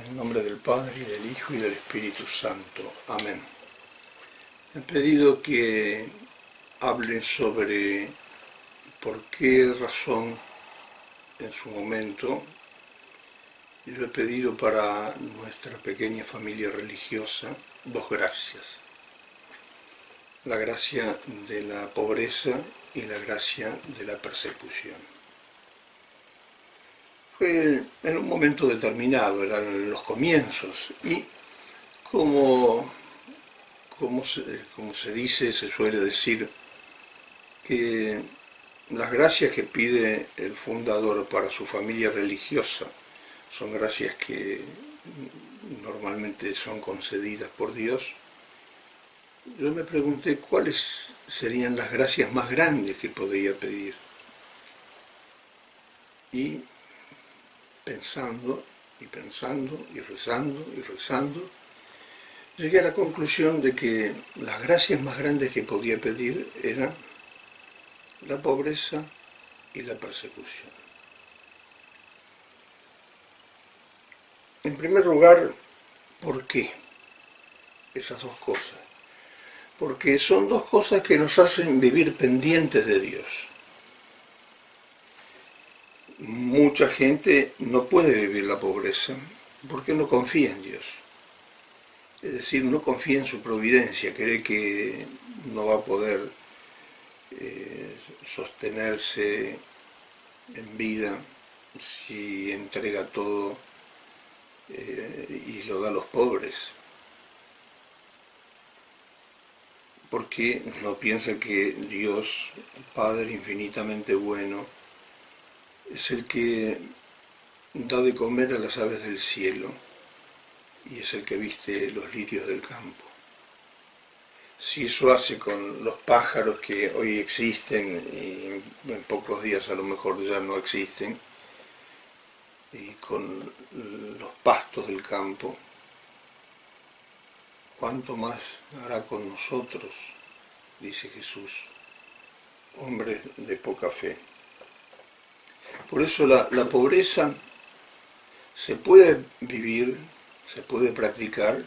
En nombre del Padre, y del Hijo, y del Espíritu Santo. Amén. He pedido que hable sobre por qué razón en su momento yo he pedido para nuestra pequeña familia religiosa dos gracias. La gracia de la pobreza y la gracia de la persecución. Fue en un momento determinado, eran los comienzos, y como se dice, se suele decir que las gracias que pide el fundador para su familia religiosa son gracias que normalmente son concedidas por Dios. Yo me pregunté cuáles serían las gracias más grandes que podría pedir. Y pensando y rezando, llegué a la conclusión de que las gracias más grandes que podía pedir eran la pobreza y la persecución. En primer lugar, ¿por qué esas dos cosas? Porque son dos cosas que nos hacen vivir pendientes de Dios. Mucha gente no puede vivir la pobreza porque no confía en Dios. Es decir, no confía en su providencia, cree que no va a poder sostenerse en vida si entrega todo y lo da a los pobres. Porque no piensa que Dios, Padre infinitamente bueno, es el que da de comer a las aves del cielo y es el que viste los lirios del campo. Si eso hace con los pájaros que hoy existen y en pocos días a lo mejor ya no existen, y con los pastos del campo, ¿cuánto más hará con nosotros? Dice Jesús, hombres de poca fe. Por eso la pobreza se puede vivir, se puede practicar,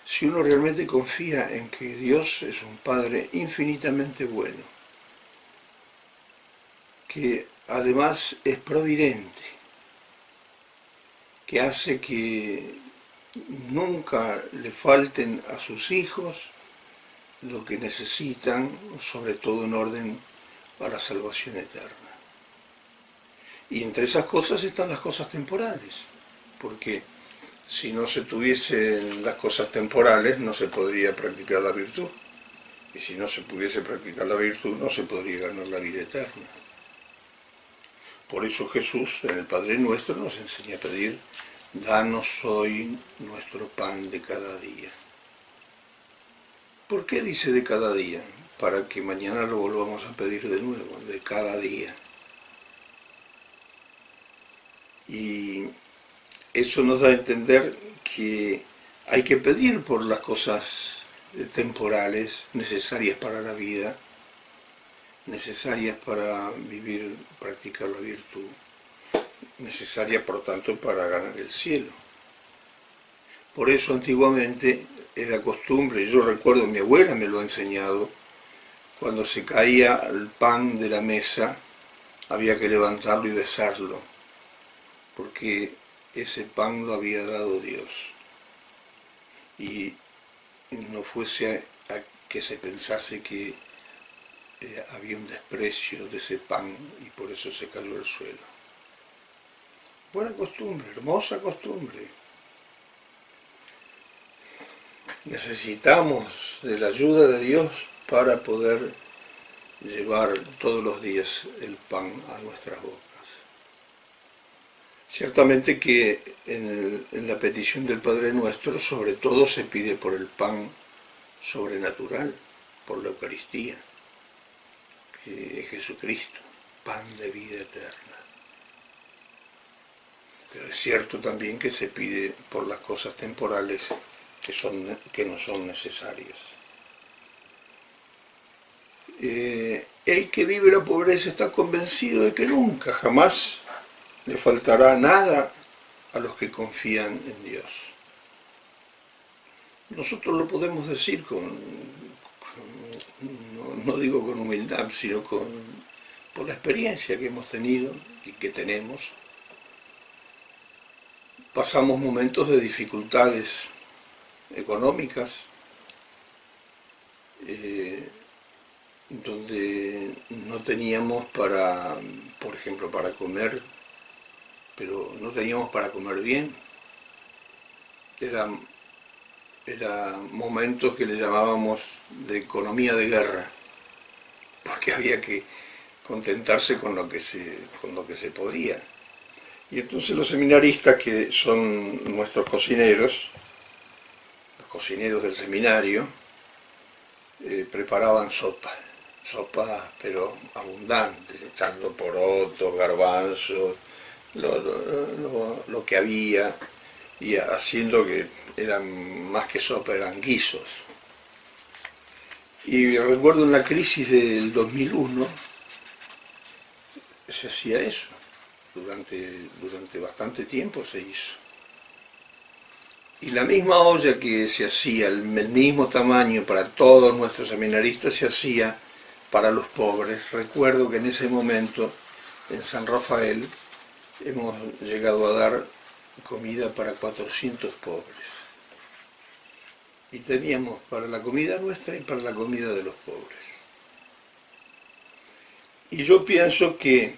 si uno realmente confía en que Dios es un Padre infinitamente bueno, que además es providente, que hace que nunca le falten a sus hijos lo que necesitan, sobre todo en orden a la salvación eterna. Y entre esas cosas están las cosas temporales, porque si no se tuviesen las cosas temporales no se podría practicar la virtud, y si no se pudiese practicar la virtud no se podría ganar la vida eterna. Por eso Jesús en el Padre Nuestro nos enseña a pedir: danos hoy nuestro pan de cada día. ¿Por qué dice de cada día? Para que mañana lo volvamos a pedir de nuevo, de cada día. Y eso nos da a entender que hay que pedir por las cosas temporales necesarias para la vida, necesarias para vivir, practicar la virtud, necesarias por tanto para ganar el cielo. Por eso antiguamente era costumbre, yo recuerdo, mi abuela me lo ha enseñado, cuando se caía el pan de la mesa había que levantarlo y besarlo, porque ese pan lo había dado Dios. Y no fuese a que se pensase que había un desprecio de ese pan y por eso se cayó al suelo. Buena costumbre, hermosa costumbre. Necesitamos de la ayuda de Dios para poder llevar todos los días el pan a nuestras bocas. Ciertamente que en la petición del Padre Nuestro sobre todo se pide por el pan sobrenatural, por la Eucaristía, que es Jesucristo, pan de vida eterna. Pero es cierto también que se pide por las cosas temporales que no son necesarias. El que vive la pobreza está convencido de que nunca, jamás le faltará nada a los que confían en Dios. Nosotros lo podemos decir no digo con humildad, sino por la experiencia que hemos tenido y que tenemos. Pasamos momentos de dificultades económicas, donde no teníamos por ejemplo, para comer, pero no teníamos para comer bien. Eran momentos que le llamábamos de economía de guerra, porque había que contentarse con lo que se podía. Y entonces los seminaristas, que son nuestros cocineros, los cocineros del seminario, preparaban sopas pero abundantes, echando porotos, garbanzos, lo que había, y haciendo que eran más que sopa, eran guisos. Y recuerdo en la crisis del 2001, se hacía eso, durante bastante tiempo se hizo. Y la misma olla que se hacía, el mismo tamaño para todos nuestros seminaristas, se hacía para los pobres. Recuerdo que en ese momento, en San Rafael, hemos llegado a dar comida para 400 pobres. Y teníamos para la comida nuestra y para la comida de los pobres. Y yo pienso que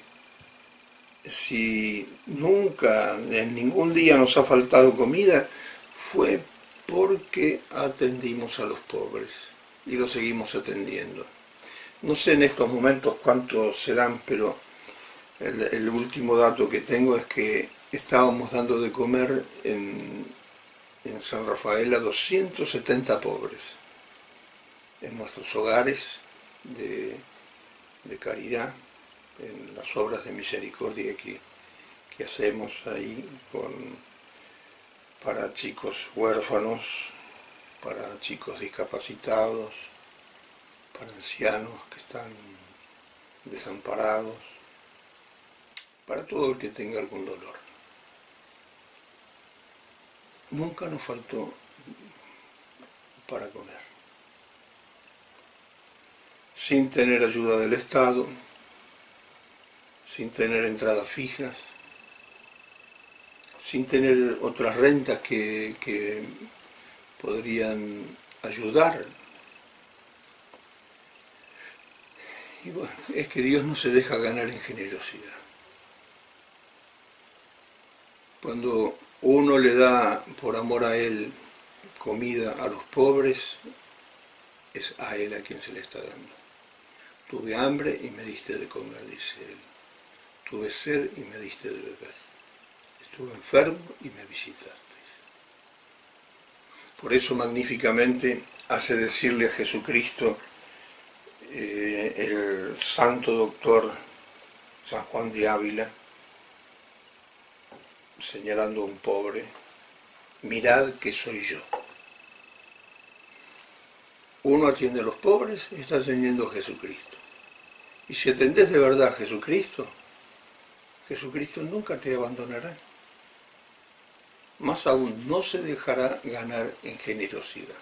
si nunca, en ningún día nos ha faltado comida, fue porque atendimos a los pobres y los seguimos atendiendo. No sé en estos momentos cuántos serán, pero el último dato que tengo es que estábamos dando de comer en San Rafael a 270 pobres, en nuestros hogares de caridad, en las obras de misericordia que hacemos ahí para chicos huérfanos, para chicos discapacitados, para ancianos que están desamparados, para todo el que tenga algún dolor. Nunca nos faltó para comer. Sin tener ayuda del Estado, sin tener entradas fijas, sin tener otras rentas que podrían ayudar. Y bueno, es que Dios no se deja ganar en generosidad. Cuando uno le da por amor a Él comida a los pobres, es a Él a quien se le está dando. Tuve hambre y me diste de comer, dice Él. Tuve sed y me diste de beber. Estuve enfermo y me visitaste. Por eso magníficamente hace decirle a Jesucristo el santo doctor San Juan de Ávila, señalando a un pobre: mirad que soy yo. Uno atiende a los pobres y está atendiendo a Jesucristo. Y si atendés de verdad a Jesucristo, Jesucristo nunca te abandonará. Más aún, no se dejará ganar en generosidad.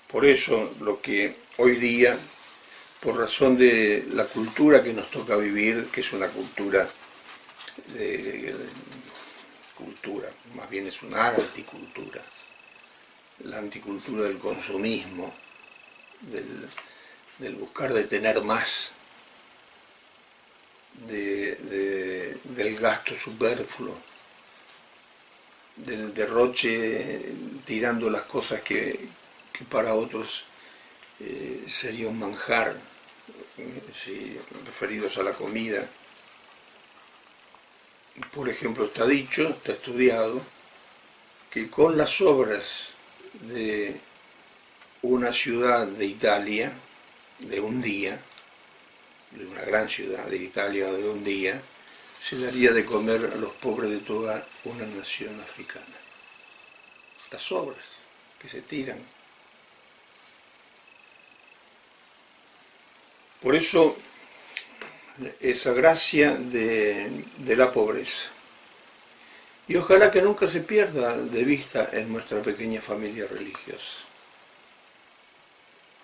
Por eso, lo que hoy día, por razón de la cultura que nos toca vivir, que es una cultura, más bien es una anticultura, la anticultura del consumismo, del buscar de tener más, del gasto superfluo, del derroche tirando las cosas que para otros sería un manjar, referidos a la comida. Por ejemplo, está estudiado, que con las obras de una ciudad de Italia, de un día, de una gran ciudad de Italia de un día, se daría de comer a los pobres de toda una nación africana. Las obras que se tiran. Por eso, esa gracia de la pobreza Y ojalá que nunca se pierda de vista en nuestra pequeña familia religiosa.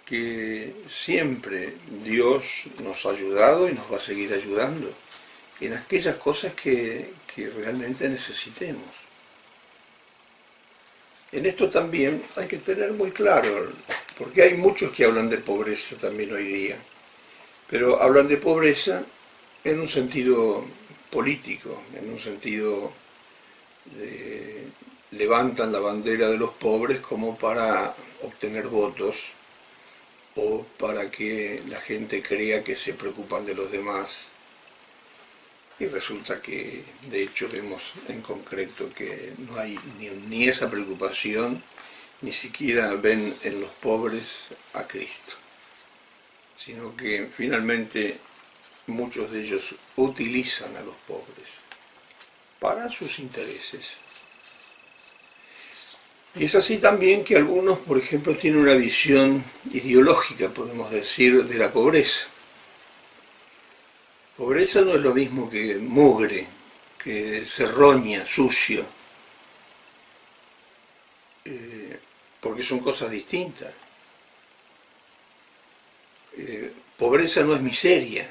Que siempre Dios nos ha ayudado y nos va a seguir ayudando en aquellas cosas que realmente necesitemos. En esto también hay que tener muy claro, porque hay muchos que hablan de pobreza también hoy día, pero hablan de pobreza en un sentido político, en un sentido de levantan la bandera de los pobres como para obtener votos o para que la gente crea que se preocupan de los demás. Y resulta que, de hecho, vemos en concreto que no hay ni esa preocupación, ni siquiera ven en los pobres a Cristo, sino que finalmente muchos de ellos utilizan a los pobres para sus intereses. Y es así también que algunos, por ejemplo, tienen una visión ideológica, podemos decir, de la pobreza. Pobreza no es lo mismo que mugre, que serroña, sucio, porque son cosas distintas. Pobreza no es miseria.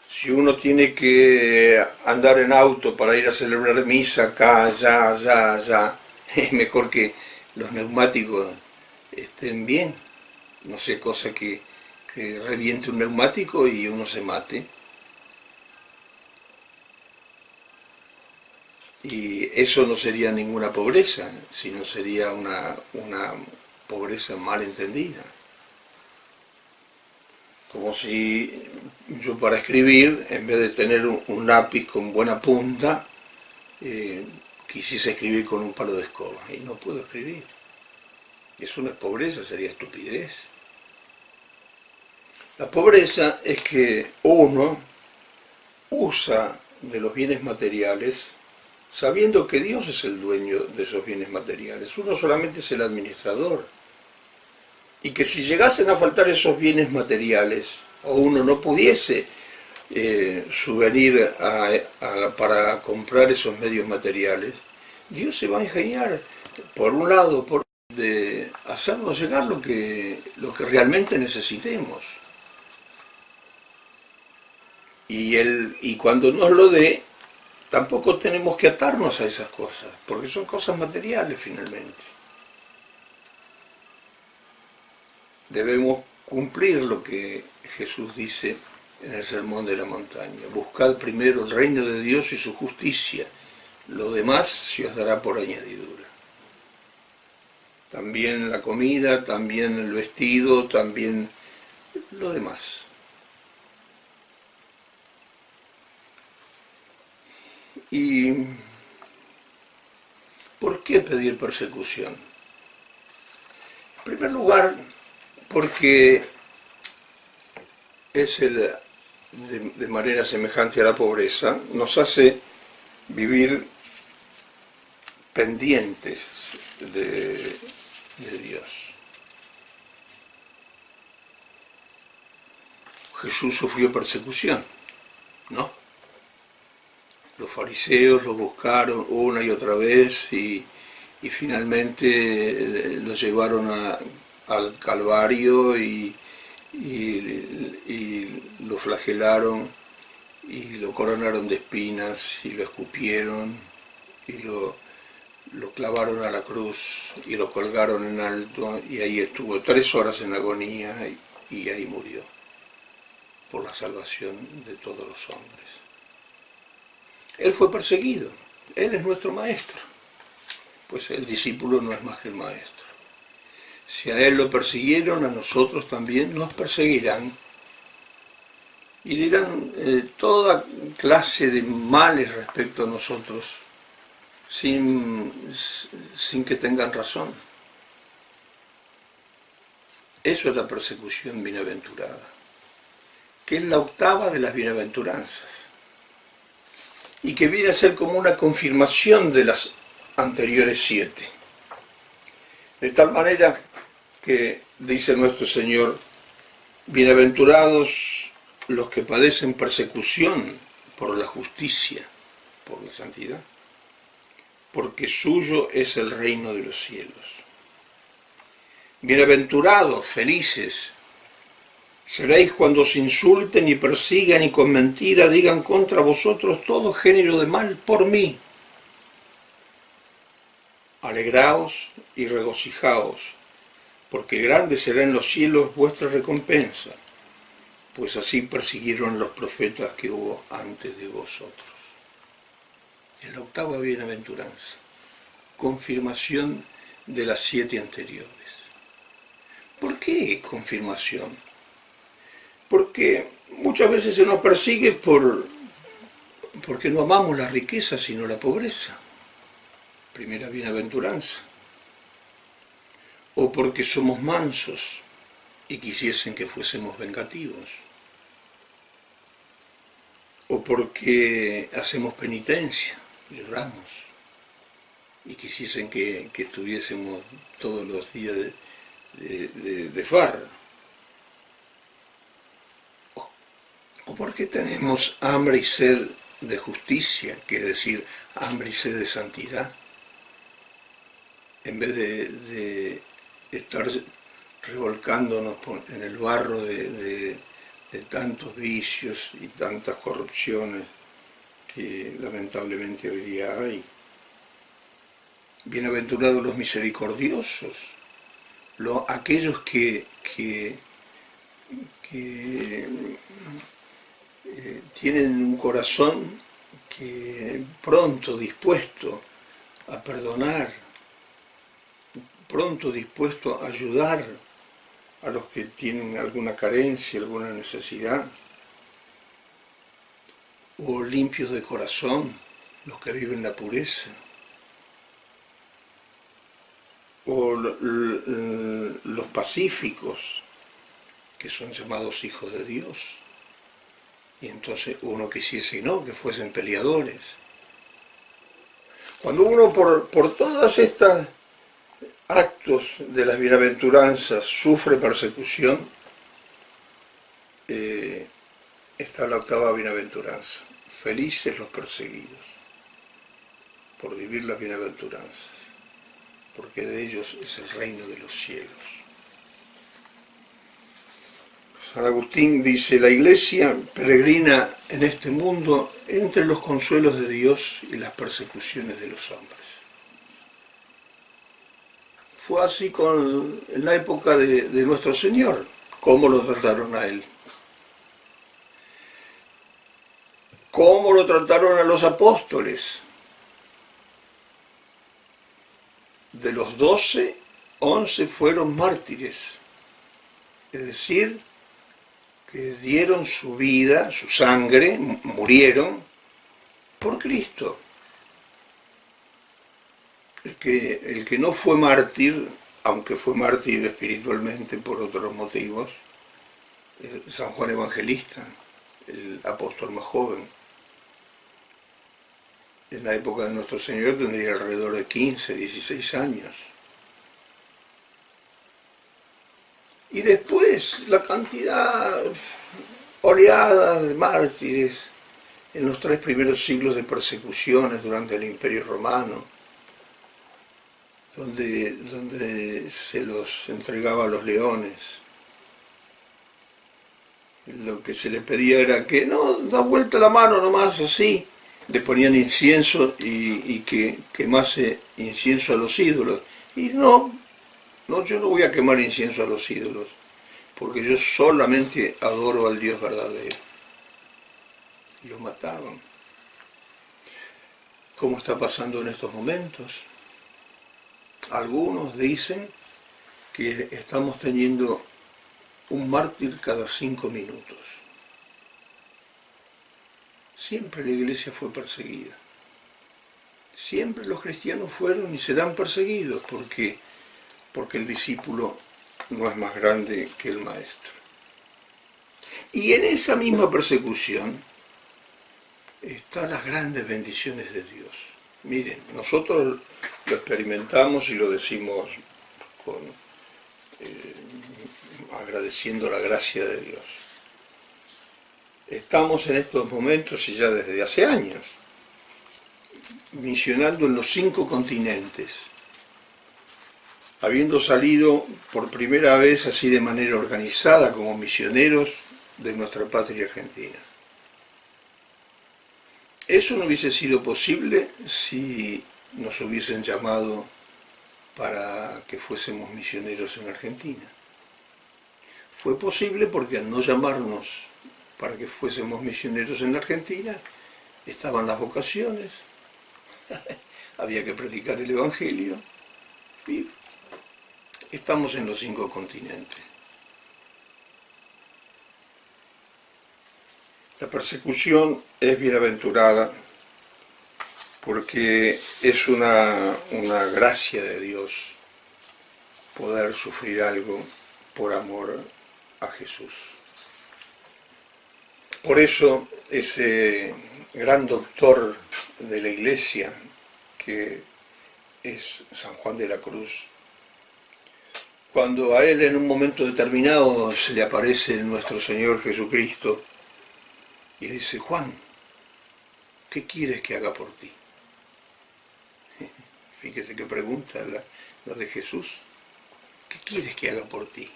Si uno tiene que andar en auto para ir a celebrar misa acá, allá, allá, allá, es mejor que los neumáticos estén bien. No sé, cosa que reviente un neumático y uno se mate. Y eso no sería ninguna pobreza, sino sería una pobreza mal entendida. Como si yo para escribir, en vez de tener un lápiz con buena punta, quisiese escribir con un palo de escoba. Y no puedo escribir. Eso no es pobreza, sería estupidez. La pobreza es que uno usa de los bienes materiales sabiendo que Dios es el dueño de esos bienes materiales. Uno solamente es el administrador. Y que si llegasen a faltar esos bienes materiales, o uno no pudiese subvenir para comprar esos medios materiales, Dios se va a ingeniar, por un lado, de hacernos llegar lo que realmente necesitemos. Y cuando nos lo dé, tampoco tenemos que atarnos a esas cosas, porque son cosas materiales finalmente. Debemos cumplir lo que Jesús dice en el Sermón de la Montaña. Buscad primero el reino de Dios y su justicia, lo demás se os dará por añadidura. También la comida, también el vestido, también lo demás. ¿Y por qué pedir persecución? En primer lugar, porque es de manera semejante a la pobreza, nos hace vivir pendientes de Dios. Jesús sufrió persecución, ¿no? Los fariseos lo buscaron una y otra vez y finalmente lo llevaron al Calvario y lo flagelaron y lo coronaron de espinas y lo escupieron y lo clavaron a la cruz y lo colgaron en alto y ahí estuvo 3 horas en agonía y ahí murió por la salvación de todos los hombres. Él fue perseguido, Él es nuestro maestro, pues el discípulo no es más que el maestro. Si a Él lo persiguieron, a nosotros también nos perseguirán y dirán toda clase de males respecto a nosotros sin que tengan razón. Eso es la persecución bienaventurada, que es la octava de las bienaventuranzas y que viene a ser como una confirmación de las anteriores 7. De tal manera que dice nuestro Señor, bienaventurados los que padecen persecución por la justicia, por la santidad, porque suyo es el reino de los cielos. Bienaventurados, felices, seréis cuando os insulten y persigan y con mentira digan contra vosotros todo género de mal por mí. Alegraos y regocijaos, porque grande será en los cielos vuestra recompensa, pues así persiguieron los profetas que hubo antes de vosotros. Es la octava bienaventuranza, confirmación de las 7 anteriores. ¿Por qué confirmación? Porque muchas veces se nos persigue porque no amamos la riqueza sino la pobreza. Primera bienaventuranza. O porque somos mansos y quisiesen que fuésemos vengativos. O porque hacemos penitencia, lloramos y quisiesen que estuviésemos todos los días de farra. O porque tenemos hambre y sed de justicia, que es decir, hambre y sed de santidad, en vez de estar revolcándonos en el barro de tantos vicios y tantas corrupciones que lamentablemente hoy día hay. Bienaventurados los misericordiosos, aquellos que tienen un corazón que pronto dispuesto a perdonar, pronto dispuesto a ayudar a los que tienen alguna carencia, alguna necesidad, o limpios de corazón, los que viven la pureza, o los pacíficos, que son llamados hijos de Dios. Y entonces uno quisiese que fuesen peleadores. Cuando uno por todas estas actos de las bienaventuranzas sufre persecución, está la octava bienaventuranza. Felices los perseguidos por vivir las bienaventuranzas, porque de ellos es el reino de los cielos. San Agustín dice, la Iglesia peregrina en este mundo entre los consuelos de Dios y las persecuciones de los hombres. Fue así en la época de nuestro Señor. ¿Cómo lo trataron a Él? ¿Cómo lo trataron a los apóstoles? De los 12, 11 fueron mártires. Es decir, que dieron su vida, su sangre, murieron por Cristo. El que no fue mártir, aunque fue mártir espiritualmente por otros motivos, San Juan Evangelista, el apóstol más joven. En la época de nuestro Señor tendría alrededor de 15, 16 años. Y después la cantidad oleada de mártires en los 3 primeros siglos de persecuciones durante el Imperio Romano, donde se los entregaba a los leones. Lo que se le pedía era que no, da vuelta la mano nomás así, le ponían incienso y que quemase incienso a los ídolos. Y no, yo no voy a quemar incienso a los ídolos, porque yo solamente adoro al Dios verdadero. Y los mataban. ¿Cómo está pasando en estos momentos? Algunos dicen que estamos teniendo un mártir cada 5 minutos. Siempre la Iglesia fue perseguida. Siempre los cristianos fueron y serán perseguidos porque el discípulo no es más grande que el maestro. Y en esa misma persecución están las grandes bendiciones de Dios. Miren, nosotros lo experimentamos y lo decimos agradeciendo la gracia de Dios. Estamos en estos momentos y ya desde hace años misionando en los 5 continentes, habiendo salido por primera vez así de manera organizada como misioneros de nuestra patria argentina. Eso no hubiese sido posible si nos hubiesen llamado para que fuésemos misioneros en Argentina. Fue posible porque al no llamarnos para que fuésemos misioneros en Argentina, estaban las vocaciones, había que predicar el Evangelio y estamos en los 5 continentes. La persecución es bienaventurada porque es una gracia de Dios poder sufrir algo por amor a Jesús. Por eso ese gran doctor de la Iglesia, que es San Juan de la Cruz, cuando a él en un momento determinado se le aparece nuestro Señor Jesucristo y dice: Juan, ¿qué quieres que haga por ti? Fíjese qué pregunta la de Jesús. ¿Qué quieres que haga por ti?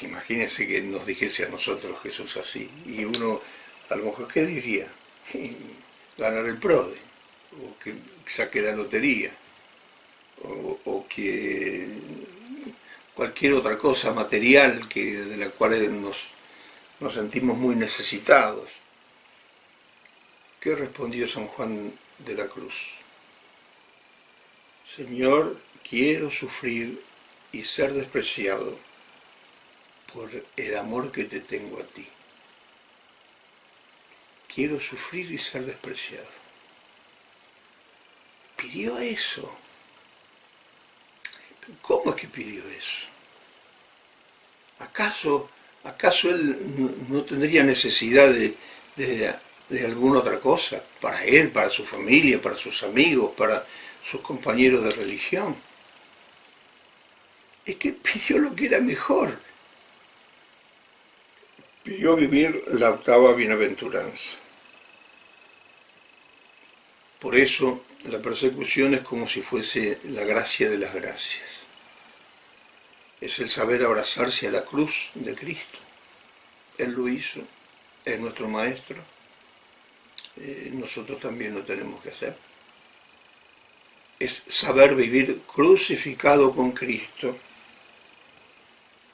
Imagínense que nos dijese a nosotros Jesús así, y uno a lo mejor, ¿qué diría? Ganar el PRODE, o que saque la lotería, o que cualquier otra cosa material de la cual nos sentimos muy necesitados. ¿Qué respondió San Juan de la Cruz? Señor, quiero sufrir y ser despreciado por el amor que te tengo a ti. Quiero sufrir y ser despreciado. Pidió eso. ¿Cómo es que pidió eso? ¿Acaso él no tendría necesidad de alguna otra cosa? Para él, para su familia, para sus amigos, para sus compañeros de religión. Es que pidió lo que era mejor. Pidió vivir la 8ª bienaventuranza. Por eso la persecución es como si fuese la gracia de las gracias. Es el saber abrazarse a la cruz de Cristo. Él lo hizo, es nuestro Maestro. Nosotros también lo tenemos que hacer. Es saber vivir crucificado con Cristo,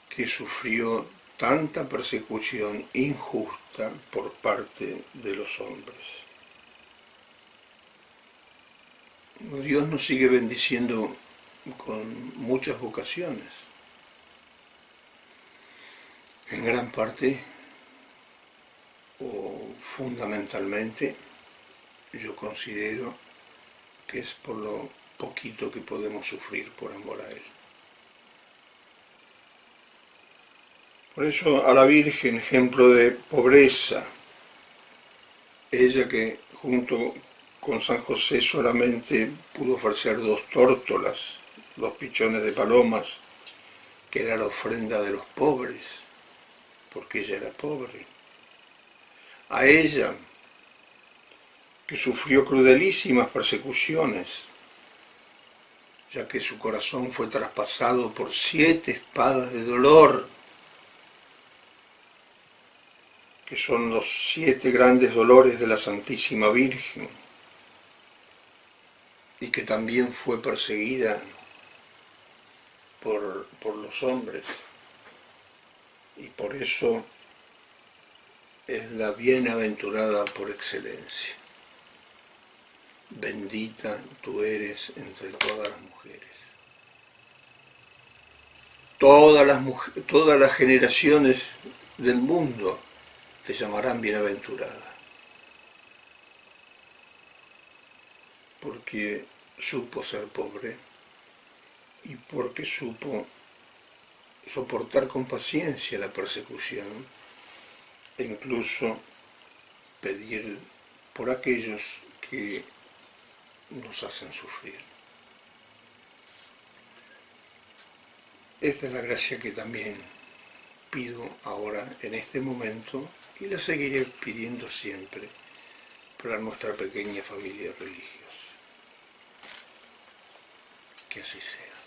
que sufrió tanta persecución injusta por parte de los hombres. Dios nos sigue bendiciendo con muchas vocaciones. En gran parte, o fundamentalmente, yo considero que es por lo poquito que podemos sufrir por amor a Él. Por eso a la Virgen, ejemplo de pobreza, ella que junto con San José solamente pudo ofrecer 2 tórtolas, 2 pichones de palomas, que era la ofrenda de los pobres, porque ella era pobre. A ella, que sufrió crudelísimas persecuciones, ya que su corazón fue traspasado por 7 espadas de dolor, que son los 7 grandes dolores de la Santísima Virgen, y que también fue perseguida por los hombres, y por eso es la bienaventurada por excelencia. Bendita tú eres entre todas las mujeres. Todas las generaciones del mundo te llamarán bienaventurada, porque supo ser pobre y porque supo soportar con paciencia la persecución e incluso pedir por aquellos que nos hacen sufrir. Esta es la gracia que también pido ahora en este momento y la seguiré pidiendo siempre para nuestra pequeña familia religiosa. Que así sea.